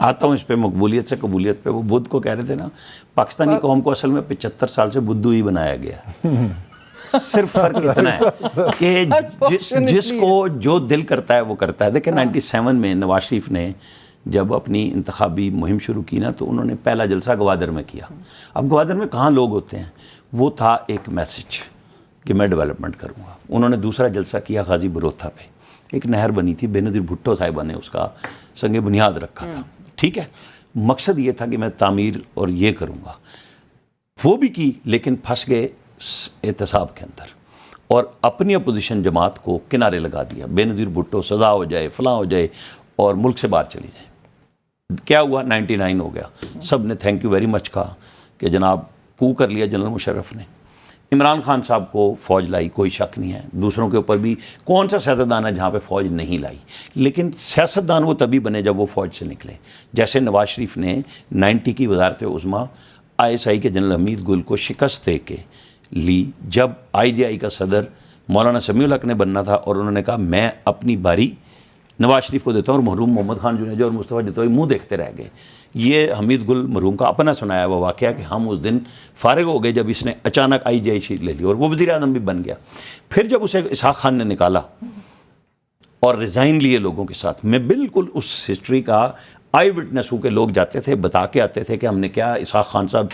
آتا ہوں اس پہ مقبولیت سے قبولیت پہ. وہ بدھ کو کہہ رہے تھے نا, پاکستانی قوم کو اصل میں 75 سال سے بدھو ہی بنایا گیا. صرف فرق اتنا ہے کہ جس کو جو دل کرتا ہے وہ کرتا ہے. دیکھیں 97 میں نواز شریف نے جب اپنی انتخابی مہم شروع کی نا, تو انہوں نے پہلا جلسہ گوادر میں کیا. اب گوادر میں کہاں لوگ ہوتے ہیں, وہ تھا ایک میسج کہ میں ڈیولپمنٹ کروں گا. انہوں نے دوسرا جلسہ کیا غازی بروتھا پہ, ایک نہر بنی تھی, بے نظیر بھٹو صاحبہ نے اس کا سنگ بنیاد رکھا تھا. ٹھیک ہے, مقصد یہ تھا کہ میں تعمیر اور یہ کروں گا. وہ بھی کی, لیکن پھنس گئے احتساب کے اندر اور اپنی اپوزیشن جماعت کو کنارے لگا دیا. بے نظیر بھٹو سزا ہو جائے, فلاں ہو جائے اور ملک سے باہر چلی جائے. کیا ہوا, 99 ہو گیا. سب نے تھینک یو ویری مچ کہا کہ جناب کو کر لیا جنرل مشرف نے. عمران خان صاحب کو فوج لائی, کوئی شک نہیں ہے. دوسروں کے اوپر بھی کون سا سیاستدان ہے جہاں پہ فوج نہیں لائی, لیکن سیاستدان وہ تبھی بنے جب وہ فوج سے نکلے. جیسے نواز شریف نے 90 کی وزارت عظمیٰ ISI کے جنرل حمید گل کو شکست دے کے لی, جب IGI کا صدر مولانا سمیع الحق نے بننا تھا, اور انہوں نے کہا میں اپنی باری نواز شریف کو دیتا ہوں, اور مرحوم محمد خان جنیجا اور مصطفیٰ جتوئی منہ دیکھتے رہ گئے. یہ حمید گل مرحوم کا اپنا سنایا ہوا واقعہ کہ ہم اس دن فارغ ہو گئے جب اس نے اچانک IGI شیٹ لے لی, اور وہ وزیر اعظم بھی بن گیا. پھر جب اسے اسحاق خان نے نکالا اور ریزائن لیے لوگوں کے ساتھ, میں بالکل اس ہسٹری کا آئی وٹنس ہوں کہ لوگ جاتے تھے بتا کے آتے تھے کہ ہم نے کیا. اسحاق خان صاحب,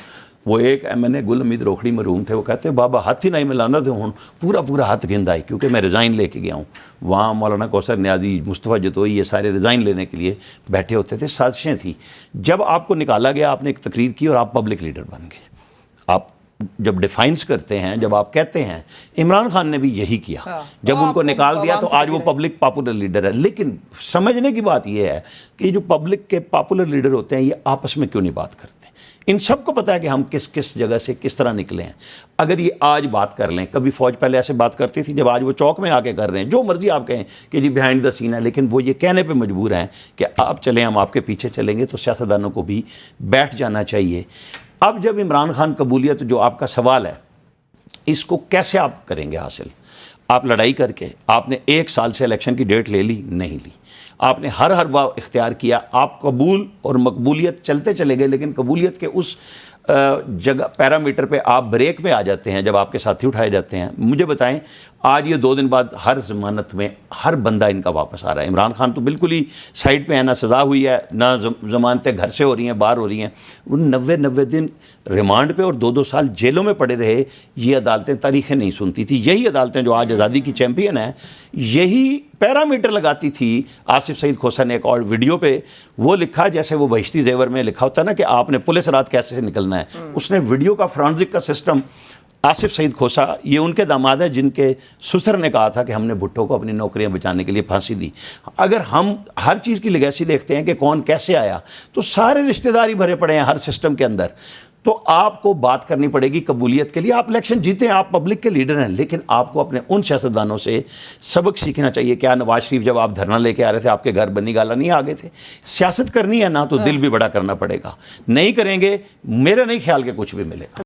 وہ ایک MNA گل امید روکھڑی مرحوم تھے, وہ کہتے بابا ہاتھ ہی نہیں ملانا تھے ہوں, پورا ہاتھ گھند آئی کیونکہ میں ریزائن لے کے گیا ہوں. وہاں مولانا کوثر نیازی, مصطفیٰ جتوئی, یہ سارے ریزائن لینے کے لیے بیٹھے ہوتے تھے. سازشیں تھیں. جب آپ کو نکالا گیا, آپ نے ایک تقریر کی اور آپ پبلک لیڈر بن گئے. آپ جب ڈیفائنس کرتے ہیں, جب آپ کہتے ہیں, عمران خان نے بھی یہی کیا. جب ان کو نکال دیا تو آج وہ پبلک پاپولر لیڈر ہے. لیکن سمجھنے کی بات یہ ہے کہ جو پبلک کے پاپولر لیڈر ہوتے ہیں, یہ آپس میں کیوں نہیں بات کرتے. ان سب کو پتہ ہے کہ ہم کس جگہ سے کس طرح نکلے ہیں. اگر یہ آج بات کر لیں, کبھی فوج پہلے ایسے بات کرتی تھی, جب آج وہ چوک میں آ کے کر رہے ہیں, جو مرضی آپ کہیں کہ جی بیہائنڈ دا سین ہے, لیکن وہ یہ کہنے پہ مجبور ہیں کہ آپ چلیں, ہم آپ کے پیچھے چلیں گے. تو سیاستدانوں کو بھی بیٹھ جانا چاہیے. اب جب عمران خان قبولیت, جو آپ کا سوال ہے, اس کو کیسے آپ کریں گے حاصل؟ آپ لڑائی کر کے, آپ نے 1 سال سے الیکشن کی ڈیٹ لے لی, نہیں لی. آپ نے ہر بار اختیار کیا. آپ قبول اور مقبولیت چلتے چلے گئے, لیکن قبولیت کے اس جگہ پیرامیٹر پہ آپ بریک پہ آ جاتے ہیں جب آپ کے ساتھی اٹھائے جاتے ہیں. مجھے بتائیں, آج یہ 2 دن بعد ہر ضمانت میں ہر بندہ ان کا واپس آ رہا ہے. عمران خان تو بالکل ہی سائڈ پہ ہے, نہ سزا ہوئی ہے, نہ ضمانتیں گھر سے ہو رہی ہیں, باہر ہو رہی ہیں. ان 90 دن ریمانڈ پہ اور 2 سال جیلوں میں پڑے رہے. یہ عدالتیں تاریخیں نہیں سنتی تھی. یہی عدالتیں جو آج آزادی کی چیمپئن ہیں, یہی پیرامیٹر لگاتی تھی. آصف سعید کھوسا نے ایک اور ویڈیو پہ وہ لکھا, جیسے وہ بہشتی زیور میں لکھا ہوتا ہے نا کہ آپ نے پولیس رات کیسے سے نکلنا ہے. اس نے ویڈیو کا فرانزک کا سسٹم, آصف سعید کھوسا یہ ان کے داماد ہیں جن کے سسر نے کہا تھا کہ ہم نے بھٹو کو اپنی نوکریاں بچانے کے لیے پھانسی دی. اگر ہم ہر چیز کی لیگیسی دیکھتے ہیں کہ کون کیسے آیا, تو سارے رشتہ داری بھرے پڑے ہیں ہر سسٹم کے اندر. تو آپ کو بات کرنی پڑے گی قبولیت کے لیے. آپ الیکشن جیتے ہیں, آپ پبلک کے لیڈر ہیں, لیکن آپ کو اپنے ان سیاستدانوں سے سبق سیکھنا چاہیے. کیا نواز شریف جب آپ دھرنا لے کے آ رہے تھے, آپ کے گھر بنی گالا نہیں آگے تھے؟ سیاست کرنی ہے نا, تو دل بھی بڑا کرنا پڑے گا. نہیں کریں گے, میرا نہیں خیال کہ کچھ بھی ملے گا.